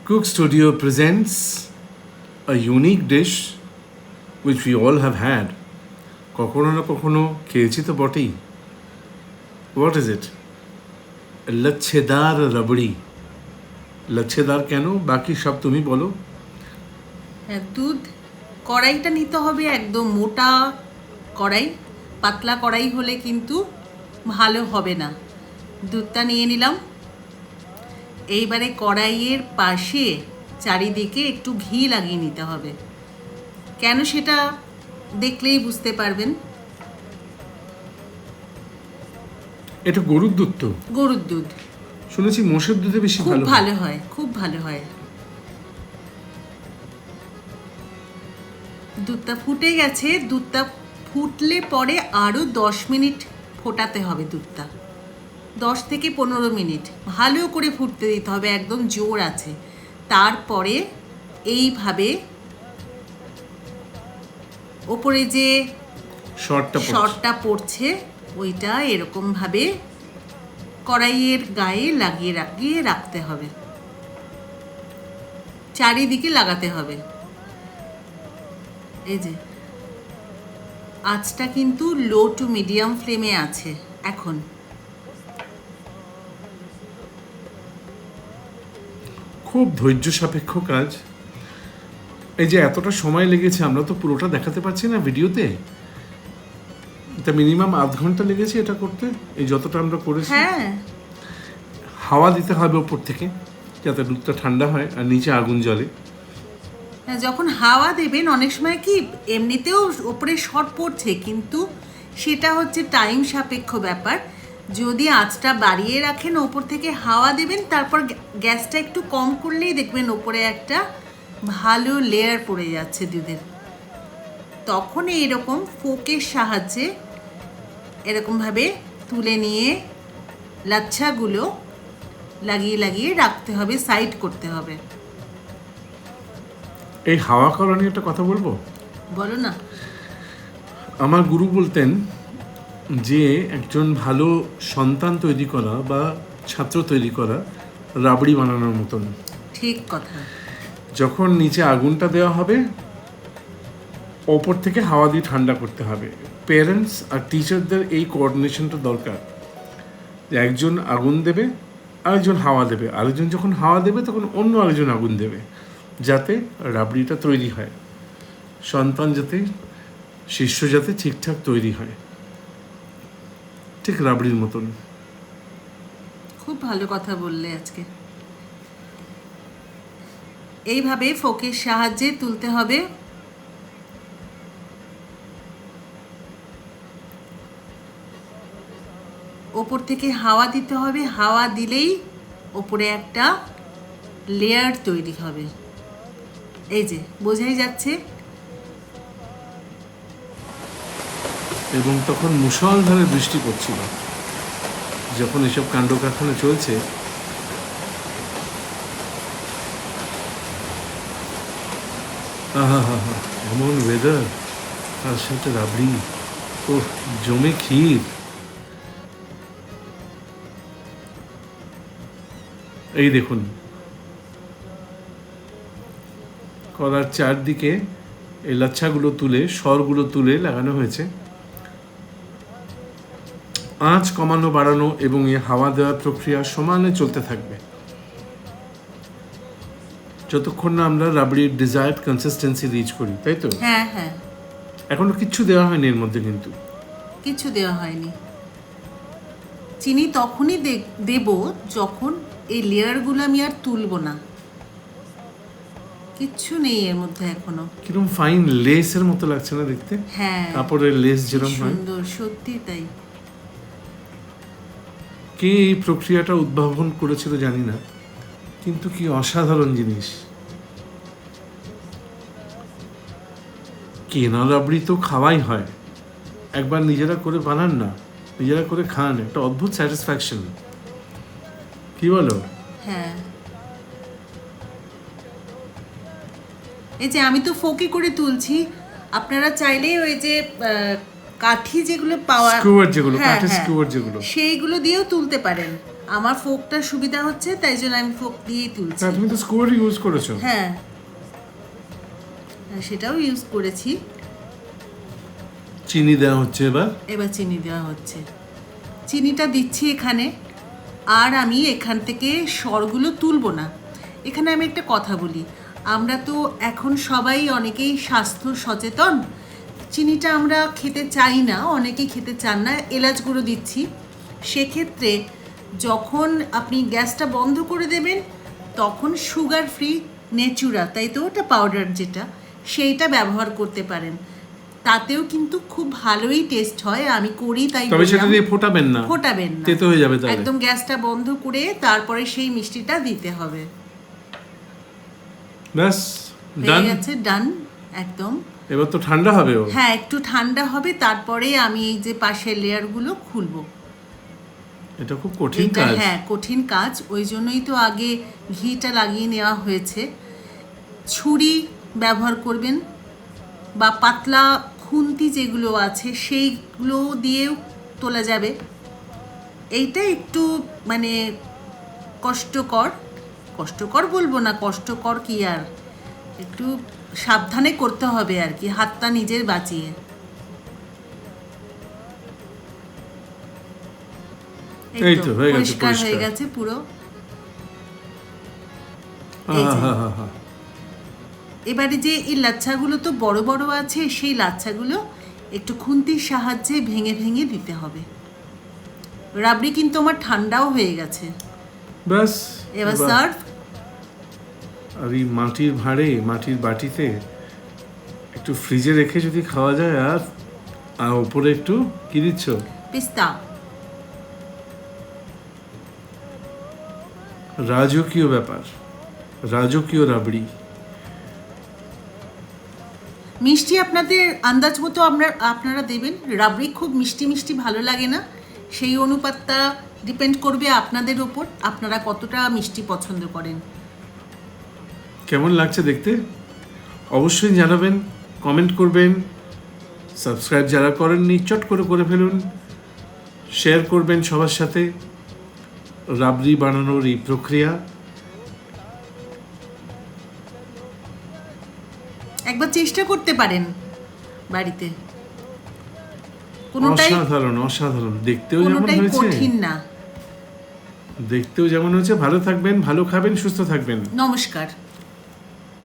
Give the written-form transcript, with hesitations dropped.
Cook Studio presents a unique dish which we all have had. কখনো না কখনো খেয়েছি তো বটেই। What is it? লচ্ছেদার রাবড়ি। লচ্ছেদার কেন? বাকি সব তুমি বলো। হ্যাঁ, দুধ কড়াইটা নিতে হবে একদম মোটা কড়াই, পাতলা কড়াই হলে কিন্তু ভালো হবে না। দুধটা নিয়ে নিলাম। এইবারে কড়াইয়ের পাশে চারিদিকে একটু ঘি লাগিয়ে নিতে হবে। কেন সেটা দেখলেই বুঝতে পারবেন। এটা গরুর দুধ তো? গরুর দুধ। শুনেছি মোষের দুধে বেশি খুব ভালো ভালো হয়, খুব ভালো হয়। দুধটা ফুটে গেছে। দুধটা ফুটলে পরে আরও 10 মিনিট ফোটাতে হবে। দুধটা 10 থেকে 15 মিনিট ভালো করে ফুটতে দিতে হবে, একদম জোর আছে। তারপরে এইভাবে ওপরে যে শর্টটা পড়ছে ওইটা এরকমভাবে কড়াইয়ের গায়ে লাগিয়ে লাগিয়ে রাখতে হবে, চারিদিকে লাগাতে হবে। এই যে আঁচটা কিন্তু লো টু মিডিয়াম ফ্লেমে আছে এখন। খুব ধৈর্য সাপেক্ষ কাজ। এই যে এতটা সময় লেগেছে, আমরা তো পুরোটা দেখাতে পারছি না ভিডিওতে। এটা মিনিমাম আধ ঘন্টা লেগেছে এটা করতে, এই যতটা আমরা করেছি। হ্যাঁ, হাওয়া দিতে হবে ওপর থেকে যাতে দুধটা ঠান্ডা হয় আর নিচে আগুন জ্বলে। যখন হাওয়া দেবেন অনেক সময় কি এমনিতেও ওপরে শর্ট পড়ছে, কিন্তু সেটা হচ্ছে টাইম সাপেক্ষ ব্যাপার। যদি আঁচটা বাড়িয়ে রাখেন, ওপর থেকে হাওয়া দেবেন, তারপর গ্যাসটা একটু কম করলেই দেখবেন ওপরে একটা ভালো লেয়ার পড়ে যাচ্ছে দুধের। তখন এইরকম ফোকের সাহায্যে এরকমভাবে তুলে নিয়ে লাচ্ছাগুলো লাগিয়ে লাগিয়ে রাখতে হবে, সাইড করতে হবে। এই হাওয়া করা নিয়ে একটা কথা বলবো। বলো না। আমার গুরু বলতেন যে একজন ভালো সন্তান তৈরি করা বা ছাত্র তৈরি করা রাবড়ি বানানোর মতন। ঠিক কথা। যখন নিচে আগুনটা দেওয়া হবে, ওপর থেকে হাওয়া দিয়ে ঠান্ডা করতে হবে। পেরেন্টস আর টিচারদের এই কোঅর্ডিনেশনটা দরকার, যে একজন আগুন দেবে, আরেকজন হাওয়া দেবে, আরেকজন যখন হাওয়া দেবে তখন অন্য আরেকজন আগুন দেবে, যাতে রাবড়িটা তৈরি হয়। সন্তান যাতে, শিষ্য যাতে ঠিকঠাক তৈরি হয়, ঠিক রাবড়ির মতন। খুব ভালো কথা বললে আজকে। এইভাবে ফোকের সাহায্যে তুলতে হবে। ওপর থেকে হাওয়া দিতে হবে, হাওয়া দিলেই ওপরে একটা লেয়ার তৈরি হবে। এই যে বোঝাই যাচ্ছে। এবং তখন মুষলধারে বৃষ্টি পড়ছিল যখন এসব কাণ্ড কারখানা চলছে। আহা হা হা, এমন ওয়েদার, তার সাথে রাবড়ি, ও জমে ক্ষীর। এই দেখুন কলার চারদিকে এই লাচ্ছাগুলো তুলে, সরগুলো তুলে লাগানো হয়েছে। আঁচ কমানো বাড়ানো এবং এই হাওয়া দেওয়ার প্রক্রিয়া সমানে চলতে থাকবে যতক্ষণ না আমরা রাবড়ির ডিজায়ার্ড কনসিস্টেন্সি রিচ করি, তাই তো? হ্যাঁ হ্যাঁ, এখনো কিচ্ছু দেওয়া হয়নি এর মধ্যে, কিন্তু কিছু দেওয়া হয়নি। চিনি তখনই দেব যখন এই লেয়ারগুলো আমি আর তুলবো না। কিচ্ছু নেই এর মধ্যে এখনো। কিরকম ফাইন লেসের মতো লাগছে না দেখতে? হ্যাঁ, কাপড়ের লেস যেরকম হয়। সুন্দর, সত্যি তাই। কে এই প্রক্রিয়াটা উদ্ভাবন করেছিল জানি না, কিন্তু কি অসাধারণ জিনিস। কেনা রাবড়ি তো খাওয়াই হয়, একবার নিজেরা করে বানান না, নিজেরা করে খান, একটা অদ্ভুত স্যাটিসফ্যাকশন। কি বলো? হ্যাঁ, এই যে আমি তো ফোকে করে তুলছি, আপনারা চাইলে ওই যে কাঠি যেগুলো পাওয়া, স্কুয়ার যেগুলো, কাঠের স্কুয়ার যেগুলো, সেইগুলো দিয়েও তুলতে পারেন। আমার ফোকটা সুবিধা হচ্ছে, তাই জন্য আমি ফোক দিয়েই তুলছি। হ্যাঁ, তুমি তো স্কোয়ার ইউজ করেছো। হ্যাঁ, সেটাও ইউজ করেছি। চিনি দেওয়া হচ্ছে এবার। এবার চিনি দেওয়া হচ্ছে, চিনিটা দিচ্ছি এখানে। আর আমি এখান থেকে সরগুলো তুলবো না। এখানে আমি একটা কথা বলি, আমরা তো এখন সবাই অনেকেই স্বাস্থ্য সচেতন, চিনিটা আমরা খেতে চাই না, অনেকেই খেতে চান না, এলাচ গুঁড়ো দিচ্ছি। সেক্ষেত্রে যখন আপনি গ্যাসটা বন্ধ করে দেবেন তখন সুগার ফ্রি নেচুরা, তাই তো ওটা পাউডার যেটা, সেইটা ব্যবহার করতে পারেন। তাতেও কিন্তু খুব ভালোই টেস্ট হয়, আমি করি তাই তবে সেটা বললাম। দিয়ে ফোটাবেন না, ফোটাবেন না, তেতো হয়ে যাবে তাহলে। একদম গ্যাসটা বন্ধ করে তারপরে সেই মিষ্টিটা দিতে হবে। ব্যাস হয়ে ডান। গেছে, ডান একদম। এবার তো ঠান্ডা হবে ও। হ্যাঁ, একটু ঠান্ডা হবে, তারপরে আমি এই যে পাশের লেয়ারগুলো খুলবো। এটা খুব কঠিন এটা কাজ। হ্যাঁ, কঠিন কাজ, ওই জন্যই তো আগে ঘিটা লাগিয়ে নেওয়া হয়েছে। ছুরি ব্যবহার করবেন বা পাতলা খুন্তি যেগুলো আছে সেইগুলো দিয়েও তোলা যাবে। এইটা একটু মানে কষ্টকর, কষ্টকর বলবো না, কষ্টকর কি আর, একটু সাবধানে করতে হবে আর কি, হাতটা নিজের বাঁচিয়ে। এই তো হয়ে গেছে, পরিষ্কার হয়ে পরিষ্কার। গেছে পুরো। এই যে। আহা। এবারে যে এই লাচ্ছাগুলো তো বড় বড় আছে, সেই লাচ্ছাগুলো একটু খুন্তির সাহায্যে ভেঙে ভেঙে দিতে হবে। রাবড়ি কিন্তু আমার ঠান্ডাও হয়ে গেছে। ব্যাস এবার সার্ভ। আর এই মাটির ভাঁড়ে, মাটির বাটিতে একটু ফ্রিজে রেখে যদি খাওয়া যায়, আর উপরে একটু কি দিচ্ছ? পিস্তা। রাজকীয় ব্যাপার, রাজকীয় রাবড়ি। মিষ্টি আপনাদের আন্দাজ মতো আপনারা দেবেন। রাবড়ি খুব মিষ্টি মিষ্টি ভালো লাগে না, সেই অনুপাতটা ডিপেন্ড করবে আপনাদের ওপর, আপনারা কতটা মিষ্টি পছন্দ করেন। কেমন লাগছে দেখতে অবশ্যই জানাবেন, কমেন্ট করবেন। সাবস্ক্রাইব যারা করেননি চট করে ফেলুন, শেয়ার করবেন সবার সাথে রাবড়ি বানানোর এই প্রক্রিয়া। একবার চেষ্টা করতে পারেন বাড়িতে, কোনোটাই অসাধারণ দেখতেও যেমন হয়েছে, কঠিন না। দেখতেও যেমন হয়েছে। ভালো থাকবেন, ভালো খাবেন, সুস্থ থাকবেন। নমস্কার।